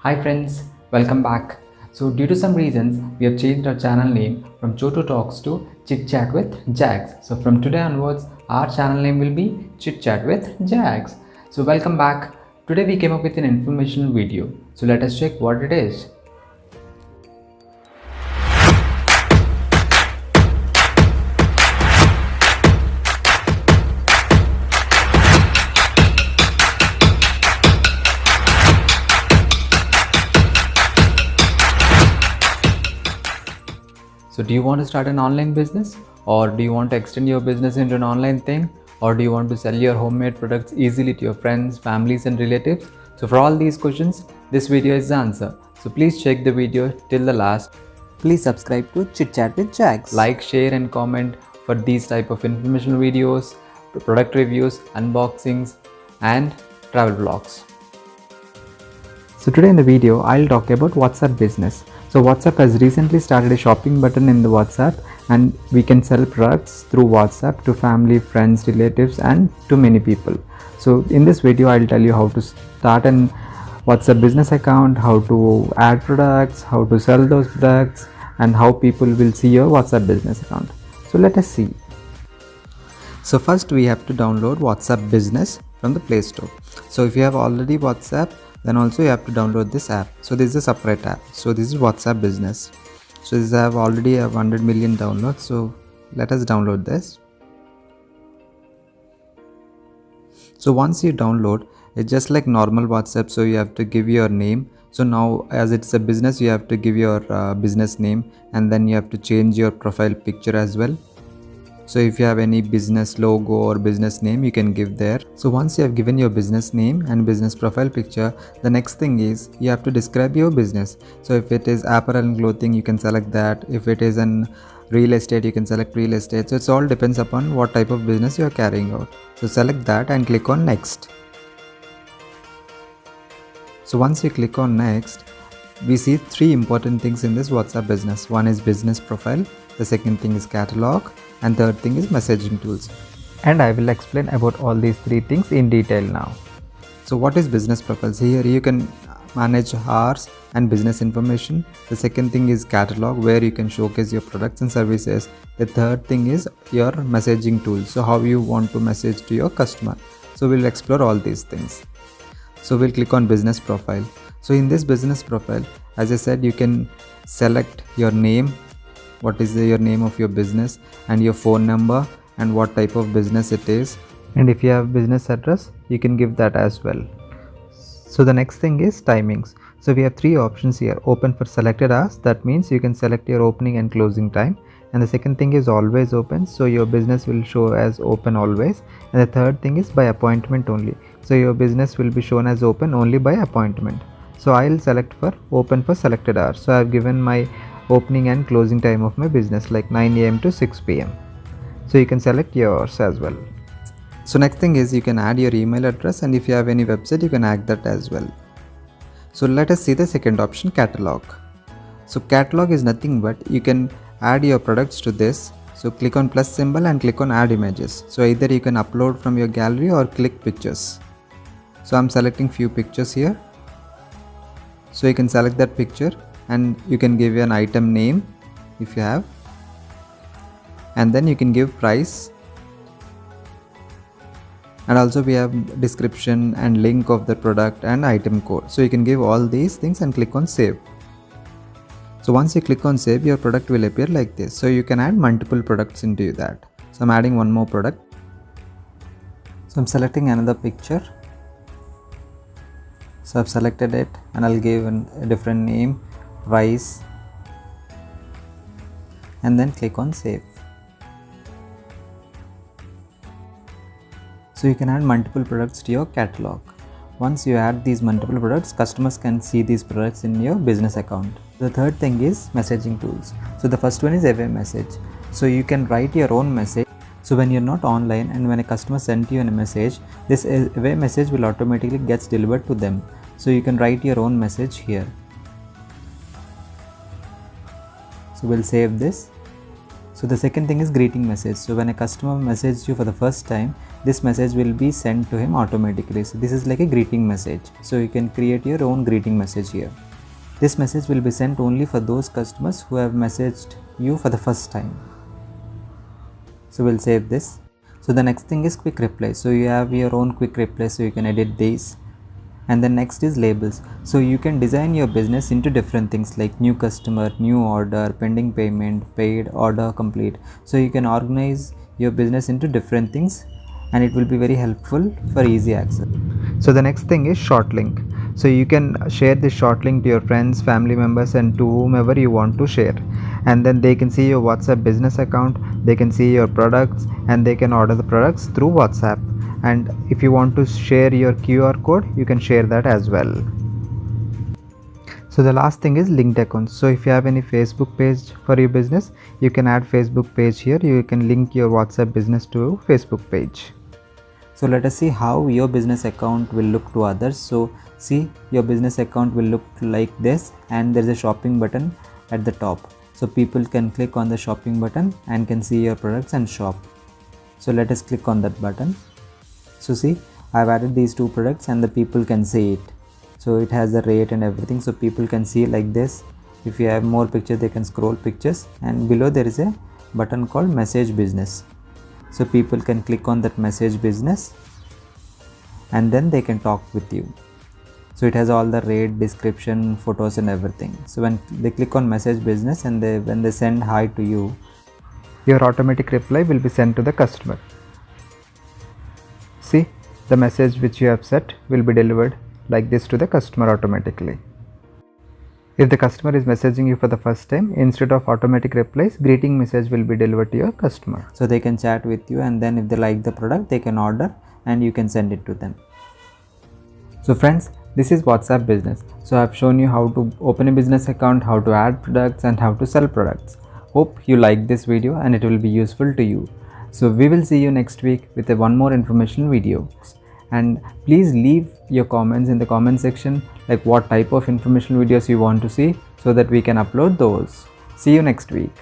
Hi friends, welcome back. So due to some reasons, we have changed our channel name from Chotu Talks to Chit Chat with Jags. So from today onwards, our channel name will be Chit Chat with Jags. So welcome back. Today we came up with an informational video. So let us check what it is. So do you want to start an online business, or do you want to extend your business into an online thing, or do you want to sell your homemade products easily to your friends, families and relatives? So for all these questions, this video is the answer. So please check the video till the last. Please subscribe to Chit Chat with Jags. Like, share and comment for these type of informational videos, product reviews, unboxings and travel vlogs. So today in the video, I'll talk about WhatsApp business. So WhatsApp has recently started a shopping button in the WhatsApp, and we can sell products through WhatsApp to family, friends, relatives and to many people. So in this video, I'll tell you how to start an WhatsApp business account, how to add products, how to sell those products and how people will see your WhatsApp business account. So let us see. So first we have to download WhatsApp business from the Play Store. So if you have already WhatsApp, then also you have to download this app. So this is a separate app. So this is WhatsApp business. So this I have already 100 million downloads. So let us download this. So once you download, it's just like normal WhatsApp. So you have to give your name. So now as it's a business, you have to give your business name, and then you have to change your profile picture as well. So if you have any business logo or business name, you can give there. So once you have given your business name and business profile picture, the next thing is you have to describe your business. So if it is apparel and clothing, you can select that. If it is an real estate, you can select real estate. So it's all depends upon what type of business you are carrying out. So select that and click on next. So once you click on next, we see three important things in this WhatsApp business. One is business profile, the second thing is catalog, and third thing is messaging tools. And I will explain about all these three things in detail now. So what is business profiles? Here you can manage hours and business information. The second thing is catalog, where you can showcase your products and services. The third thing is your messaging tools, so how you want to message to your customer. So we'll explore all these things. So we'll click on business profile. So in this business profile, as I said, you can select your name, what is your name of your business, and your phone number and what type of business it is, and if you have business address, you can give that as well. So the next thing is timings. So we have three options here. Open for selected hours, that means you can select your opening and closing time. And the second thing is always open, so your business will show as open always. And the third thing is by appointment only, so your business will be shown as open only by appointment. So I'll select for open for selected hours. So I've given my opening and closing time of my business like 9 a.m. to 6 p.m. So you can select yours as well. So next thing is you can add your email address, and if you have any website, you can add that as well. So let us see the second option, catalog. So catalog is nothing but you can add your products to this. So click on plus symbol and click on add images. So either you can upload from your gallery or click pictures. So I'm selecting few pictures here. So you can select that picture, and you can give an item name if you have, and then you can give price, and also we have description and link of the product and item code. So you can give all these things and click on save. So once you click on save, your product will appear like this. So you can add multiple products into that. So I'm adding one more product. So I'm selecting another picture. So I've selected it, and I'll give a different name, price, and then click on save. So you can add multiple products to your catalog. Once you add these multiple products, customers can see these products in your business account. The third thing is messaging tools. So the first one is away message. So you can write your own message. So when you're not online and when a customer sends you a message, this away message will automatically gets delivered to them. So you can write your own message here. So we'll save this. So the second thing is greeting message. So when a customer messages you for the first time, this message will be sent to him automatically. So this is like a greeting message. So you can create your own greeting message here. This message will be sent only for those customers who have messaged you for the first time. So we'll save this. So the next thing is quick reply. So you have your own quick reply, so you can edit these. And then next is labels. So you can design your business into different things like new customer, new order, pending payment, paid, order complete. So you can organize your business into different things, and it will be very helpful for easy access. So the next thing is short link. So you can share this short link to your friends, family members, and to whomever you want to share, and then they can see your WhatsApp business account, they can see your products, and they can order the products through WhatsApp. And if you want to share your QR code, you can share that as well. So the last thing is linked accounts. So if you have any Facebook page for your business, you can add Facebook page here. You can link your WhatsApp business to Facebook page. So let us see how your business account will look to others. So see, your business account will look like this, and there is a shopping button at the top. So people can click on the shopping button and can see your products and shop. So let us click on that button. So see, I've added these two products and the people can see it. So it has the rate and everything, so people can see like this. If you have more pictures, they can scroll pictures, and below there is a button called message business. So people can click on that message business and then they can talk with you. So it has all the rate, description, photos and everything. So when they click on message business and when they send hi to you, your automatic reply will be sent to the customer. See, the message which you have set will be delivered like this to the customer automatically. If the customer is messaging you for the first time, instead of automatic replies, greeting message will be delivered to your customer. So they can chat with you, and then if they like the product, they can order and you can send it to them. So friends, this is WhatsApp business. So I have shown you how to open a business account, how to add products and how to sell products. Hope you like this video and it will be useful to you. So we will see you next week with one more informational video. And please leave your comments in the comment section, like what type of informational videos you want to see, so that we can upload those. See you next week.